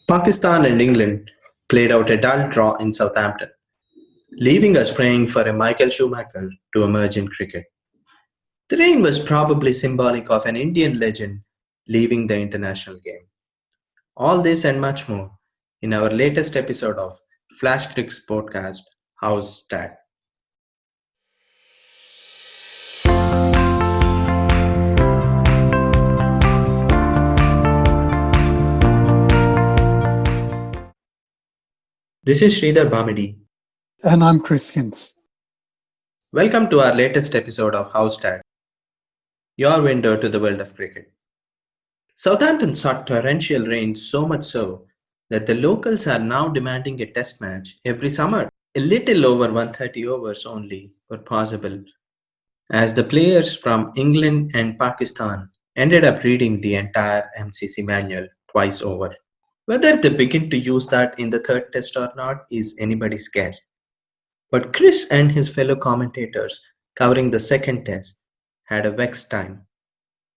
Pakistan and England played out a dull draw in Southampton, leaving us praying for a Michael Schumacher to emerge in cricket. The rain was probably symbolic of an Indian legend leaving the international game. All this and much more in our latest episode of Flash Cricks podcast, How's Stat? This is Sridhar Bhamidi. And I'm Chris Hinz. Welcome to our latest episode of How's Stat, your window to the world of cricket. Southampton saw torrential rain, so much so that the locals are now demanding a test match every summer. A little over 130 overs only were possible, as the players from England and Pakistan ended up reading the entire MCC manual twice over. Whether they begin to use that in the third test or not is anybody's guess. But Chris and his fellow commentators covering the second test had a vexed time.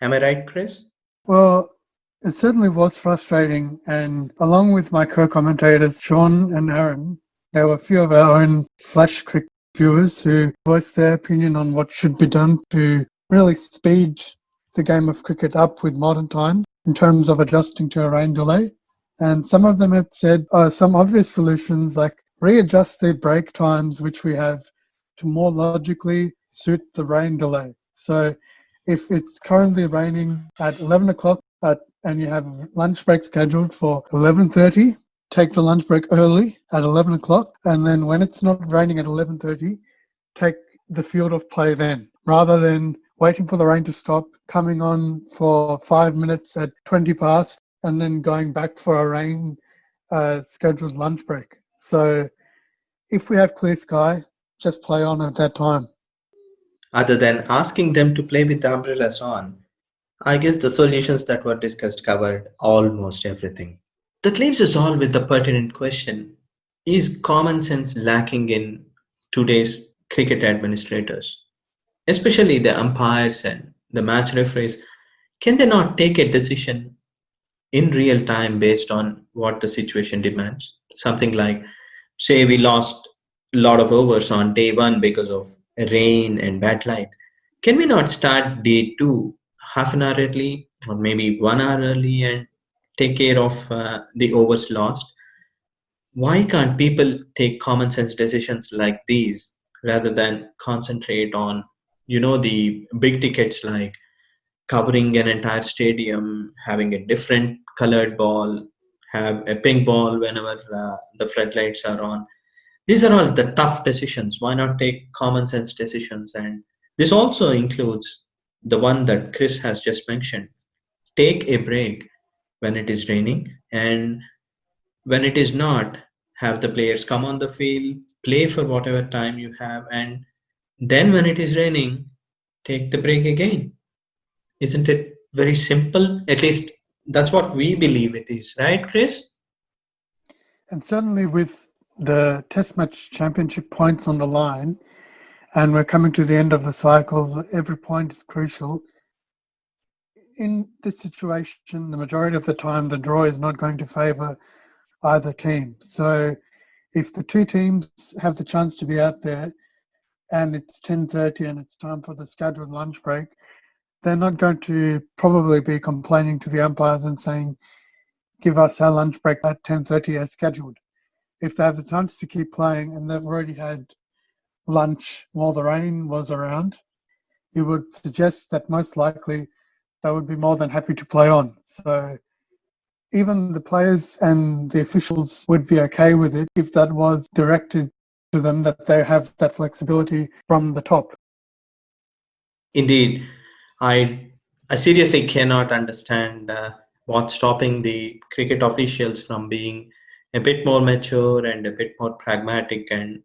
Am I right, Chris? Well, it certainly was frustrating, and along with my co-commentators Sean and Aaron, there were a few of our own Flash Cricket viewers who voiced their opinion on what should be done to really speed the game of cricket up with modern times in terms of adjusting to a rain delay. And some of them have said some obvious solutions like readjust the break times which we have to more logically suit the rain delay. So if it's currently raining at 11 o'clock and you have lunch break scheduled for 11:30, take the lunch break early at 11 o'clock, and then when it's not raining at 11:30, take the field of play then, rather than waiting for the rain to stop, coming on for 5 minutes at 20 past, and then going back for a rain scheduled lunch break. So if we have clear sky, just play on at that time. Other than asking them to play with the umbrellas on, I guess the solutions that were discussed covered almost everything. That leaves us all with the pertinent question: is common sense lacking in today's cricket administrators, especially the umpires and the match referees? Can they not take a decision in real time based on what the situation demands? Something like, say, we lost a lot of overs on day one because of rain and bad light. Can we not start day two half an hour early or maybe 1 hour early and take care of the overs lost? Why can't people take common sense decisions like these rather than concentrate on, the big tickets like covering an entire stadium, having a different colored ball, have a pink ball whenever the floodlights are on? These are all the tough decisions. Why not take common sense decisions? And this also includes the one that Chris has just mentioned: take a break when it is raining, and when it is not, have the players come on the field, play for whatever time you have, and then when it is raining, take the break again. Isn't it very simple? At least that's what we believe it is, right, Chris? And certainly with the Test Match Championship points on the line, and we're coming to the end of the cycle, every point is crucial. In this situation, the majority of the time, the draw is not going to favour either team. So if the two teams have the chance to be out there and it's 10:30 and it's time for the scheduled lunch break, they're not going to probably be complaining to the umpires and saying, give us our lunch break at 10:30 as scheduled. If they have the chance to keep playing and they've already had lunch while the rain was around, you would suggest that most likely they would be more than happy to play on. So even the players and the officials would be okay with it if that was directed to them, that they have that flexibility from the top. Indeed, I seriously cannot understand what's stopping the cricket officials from being a bit more mature and a bit more pragmatic and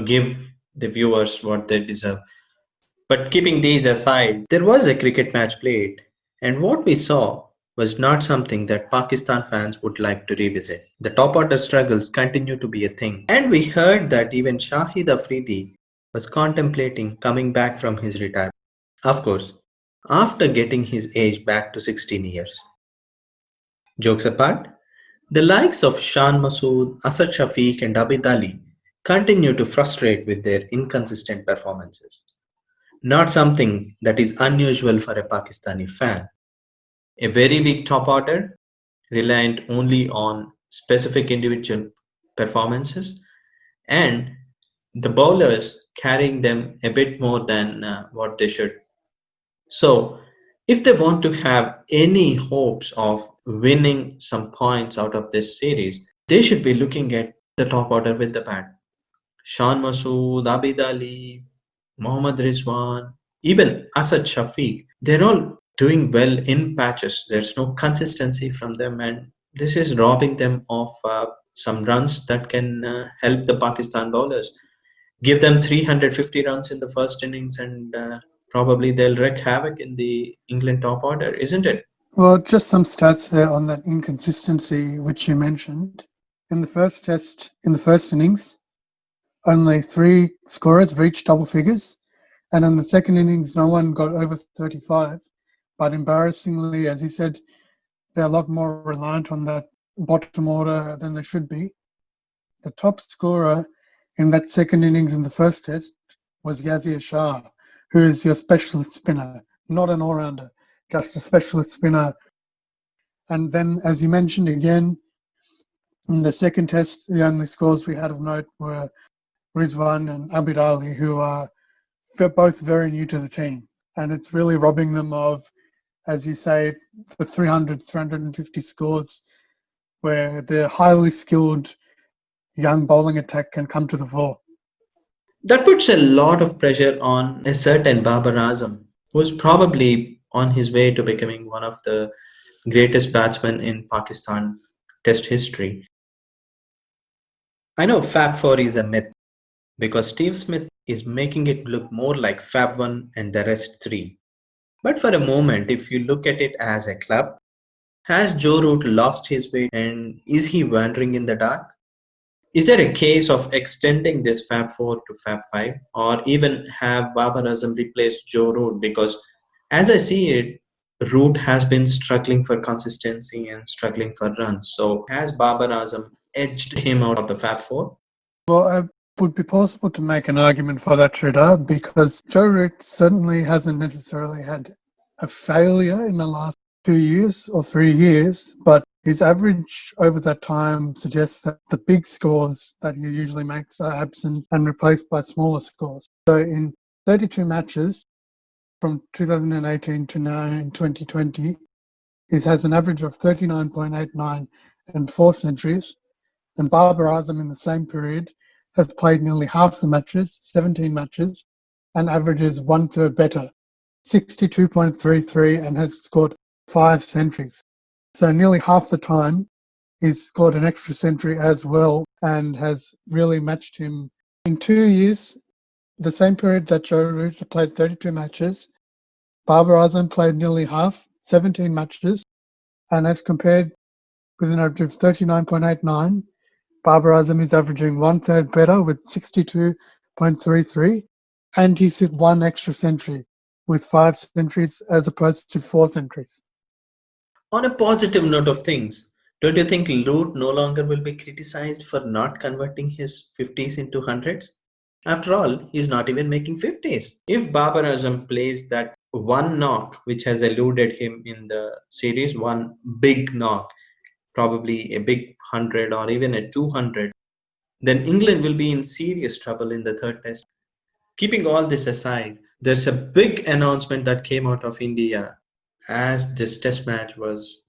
give the viewers what they deserve. But keeping these aside, there was a cricket match played, and what we saw was not something that Pakistan fans would like to revisit. The top order struggles continue to be a thing, and we heard that even Shahid Afridi was contemplating coming back from his retirement. Of course, after getting his age back to 16 years. Jokes apart, The likes of Shan Masood, Asad Shafiq, and Abid Ali continue to frustrate with their inconsistent performances. Not something that is unusual for a Pakistani fan. A very weak top order, reliant only on specific individual performances, and the bowlers carrying them a bit more than what they should. So, if they want to have any hopes of winning some points out of this series, they should be looking at the top order with the bat. Shan Masood, Abid Ali, Mohammad Rizwan, even Asad Shafiq, they're all doing well in patches. There's no consistency from them, and this is robbing them of some runs that can help the Pakistan bowlers. Give them 350 runs in the first innings, and probably they'll wreak havoc in the England top order, isn't it? Well, just some stats there on that inconsistency which you mentioned. In the first test, in the first innings, only three scorers reached double figures, and in the second innings, no one got over 35. But embarrassingly, as you said, they're a lot more reliant on that bottom order than they should be. The top scorer in that second innings in the first test was Yazir Shah, who is your specialist spinner, not an all-rounder, just a specialist spinner. And then, as you mentioned again, in the second test, the only scores we had of note were Rizwan and Abid Ali, who are both very new to the team. And it's really robbing them of, as you say, the 300, 350 scores where the highly skilled young bowling attack can come to the fore. That puts a lot of pressure on a certain Babar Azam, who is probably on his way to becoming one of the greatest batsmen in Pakistan Test history. I know Fab 4 is a myth because Steve Smith is making it look more like Fab 1 and the rest 3. But for a moment, if you look at it as a club, has Joe Root lost his way and is he wandering in the dark? Is there a case of extending this Fab 4 to Fab 5 or even have Babar Azam replace Joe Root? Because as I see it, Root has been struggling for consistency and struggling for runs. So has Babar Azam edged him out of the Fab 4? Well, it would be possible to make an argument for that, Sridhar, because Joe Root certainly hasn't necessarily had a failure in the last 2 years or 3 years, but his average over that time suggests that the big scores that he usually makes are absent and replaced by smaller scores. So in 32 matches from 2018 to now in 2020, he has an average of 39.89 and 4 centuries. And Babar Azam in the same period has played nearly half the matches, 17 matches, and averages one-third better, 62.33, and has scored 5 centuries. So nearly half the time he's scored an extra century as well and has really matched him. In 2 years, the same period that Joe Root played 32 matches, Babar Azam played nearly half, 17 matches, and as compared with an average of 39.89, Babar Azam is averaging one-third better with 62.33, and he's hit one extra century with 5 centuries as opposed to 4 centuries. On a positive note of things, don't you think Root no longer will be criticized for not converting his 50s into hundreds? After all, he's not even making 50s. If Babar Azam plays that one knock, which has eluded him in the series, one big knock, probably a big 100 or even a 200, then England will be in serious trouble in the third test. Keeping all this aside, there's a big announcement that came out of India as this test match was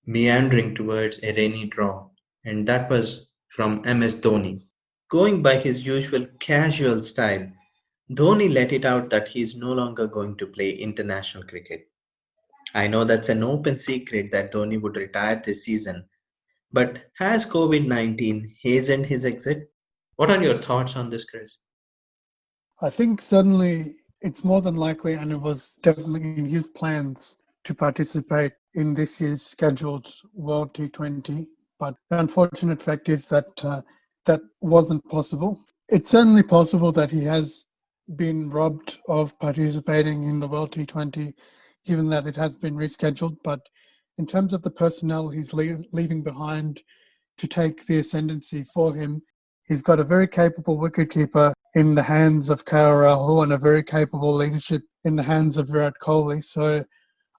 meandering towards a rainy draw, and that was from MS Dhoni. Going by his usual casual style, Dhoni let it out that he's no longer going to play international cricket. I know that's an open secret that Dhoni would retire this season, but has COVID 19 hastened his exit? What are your thoughts on this, Chris? I think certainly it's more than likely, and it was definitely in his plans to participate in this year's scheduled World T20. But the unfortunate fact is that that wasn't possible. It's certainly possible that he has been robbed of participating in the World T20, given that it has been rescheduled. But in terms of the personnel he's leaving behind to take the ascendancy for him, he's got a very capable wicketkeeper in the hands of KL Rahul and a very capable leadership in the hands of Virat Kohli. So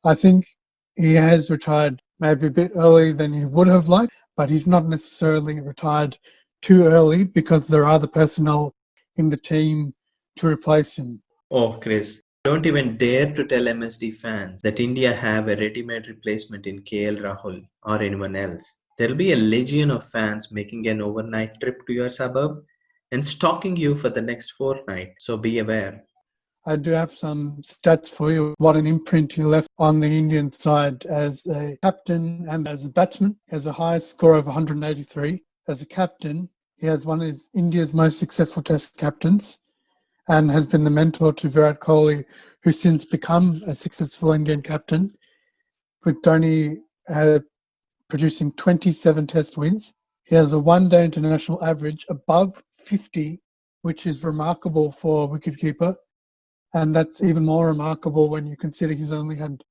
I think he has retired maybe a bit earlier than he would have liked, but he's not necessarily retired too early because there are the personnel in the team to replace him. Oh, Chris, don't even dare to tell MSD fans that India have a ready-made replacement in KL Rahul or anyone else. There'll be a legion of fans making an overnight trip to your suburb and stalking you for the next fortnight, so be aware. I do have some stats for you. What an imprint he left on the Indian side as a captain and as a batsman. He has a highest score of 183. As a captain, he has one of India's most successful test captains and has been the mentor to Virat Kohli, who's since become a successful Indian captain, with Dhoni producing 27 test wins. He has a one-day international average above 50, which is remarkable for a wicketkeeper. And that's even more remarkable when you consider he's only had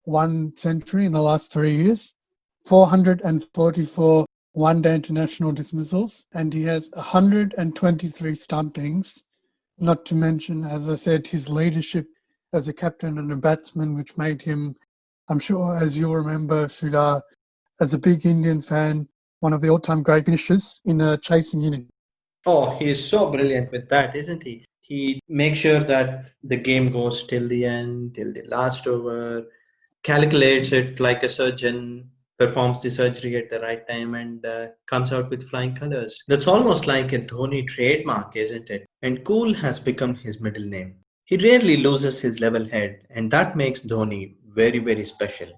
one century in the last 3 years, 444 one-day international dismissals, and he has 123 stumpings, not to mention, as I said, his leadership as a captain and a batsman, which made him, I'm sure, as you'll remember, Sridhar, as a big Indian fan, one of the all-time great finishers in a chasing inning. Oh, he is so brilliant with that, isn't he? He makes sure that the game goes till the end, till the last over, calculates it like a surgeon, performs the surgery at the right time, and comes out with flying colors. That's almost like a Dhoni trademark, isn't it? And cool has become his middle name. He rarely loses his level head, and that makes Dhoni very, very special.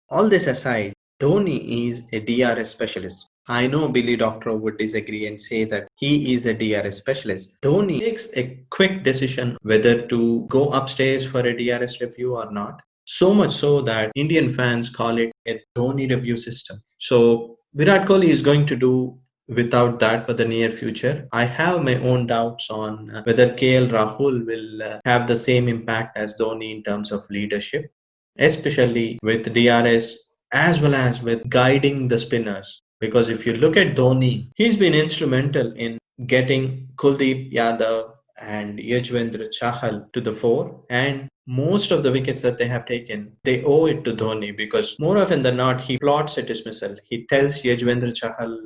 All this aside, Dhoni is a DRS specialist. I know Billy Doctor would disagree and say that he is a DRS specialist. Dhoni takes a quick decision whether to go upstairs for a DRS review or not. So much so that Indian fans call it a Dhoni review system. So Virat Kohli is going to do without that for the near future. I have my own doubts on whether KL Rahul will have the same impact as Dhoni in terms of leadership, especially with DRS as well as with guiding the spinners. Because if you look at Dhoni, he's been instrumental in getting Kuldeep Yadav and Yajwendra Chahal to the fore. And most of the wickets that they have taken, they owe it to Dhoni because more often than not, he plots a dismissal. He tells Yajwendra Chahal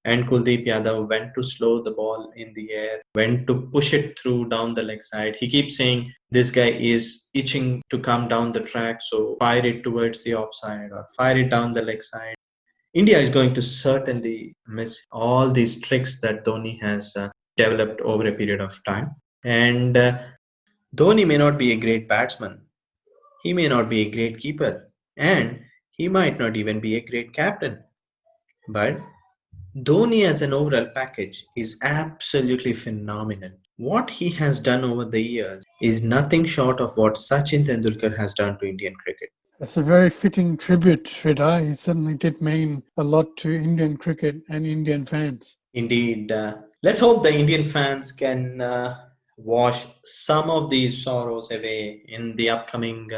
and Kuldeep Yadav when to slow the ball in the air, when to push it through down the leg side. He keeps saying this guy is itching to come down the track, so fire it towards the offside or fire it down the leg side. India is going to certainly miss all these tricks that Dhoni has developed over a period of time. And Dhoni may not be a great batsman, he may not be a great keeper, and he might not even be a great captain. But Dhoni as an overall package is absolutely phenomenal. What he has done over the years is nothing short of what Sachin Tendulkar has done to Indian cricket. It's a very fitting tribute, Sridhar. He certainly did mean a lot to Indian cricket and Indian fans. Indeed. Let's hope the Indian fans can wash some of these sorrows away in the upcoming.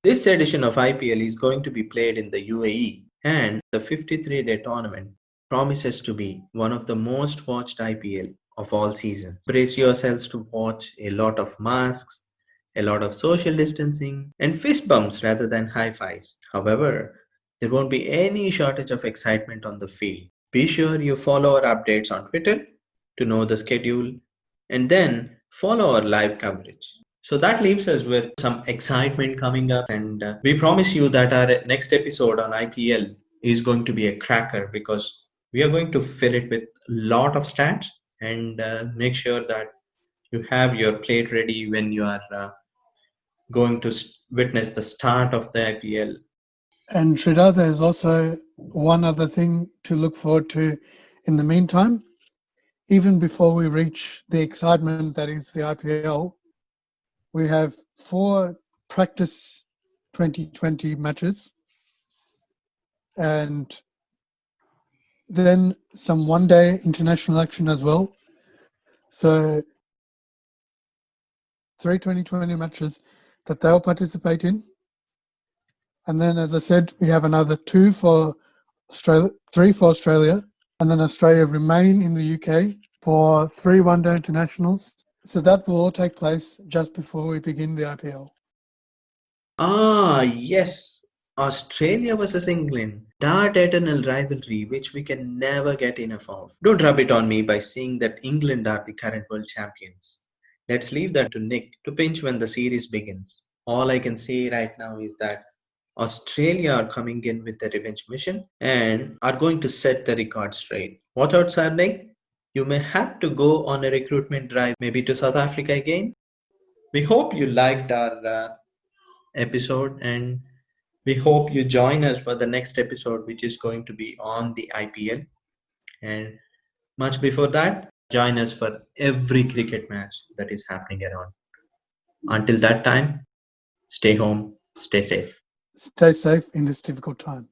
This edition of IPL is going to be played in the UAE, and the 53-day tournament promises to be one of the most watched IPL of all seasons. Brace yourselves to watch a lot of masks, a lot of social distancing, and fist bumps rather than high fives. However, there won't be any shortage of excitement on the field. Be sure you follow our updates on Twitter to know the schedule and then follow our live coverage. So that leaves us with some excitement coming up, and we promise you that our next episode on IPL is going to be a cracker because we are going to fill it with a lot of stats and make sure that you have your plate ready when you are going to witness the start of the IPL. And Sridhar, there's also one other thing to look forward to in the meantime. Even before we reach the excitement that is the IPL, we have 4 practice 2020 matches and then some one-day international action as well. So 3 2020 matches that they'll participate in. And then, as I said, we have another 2 for Australia, 3 for Australia, and then Australia remain in the UK for 3 one-day internationals. So that will all take place just before we begin the IPL. Ah, yes. Australia versus England. That eternal rivalry which we can never get enough of. Don't rub it on me by saying that England are the current world champions. Let's leave that to Nick to pinch when the series begins. All I can say right now is that Australia are coming in with a revenge mission and are going to set the record straight. Watch out, Sir Nick. You may have to go on a recruitment drive, maybe to South Africa again. We hope you liked our episode, and we hope you join us for the next episode, which is going to be on the IPL. And much before that, join us for every cricket match that is happening around. Until that time, stay home, stay safe. Stay safe in this difficult time.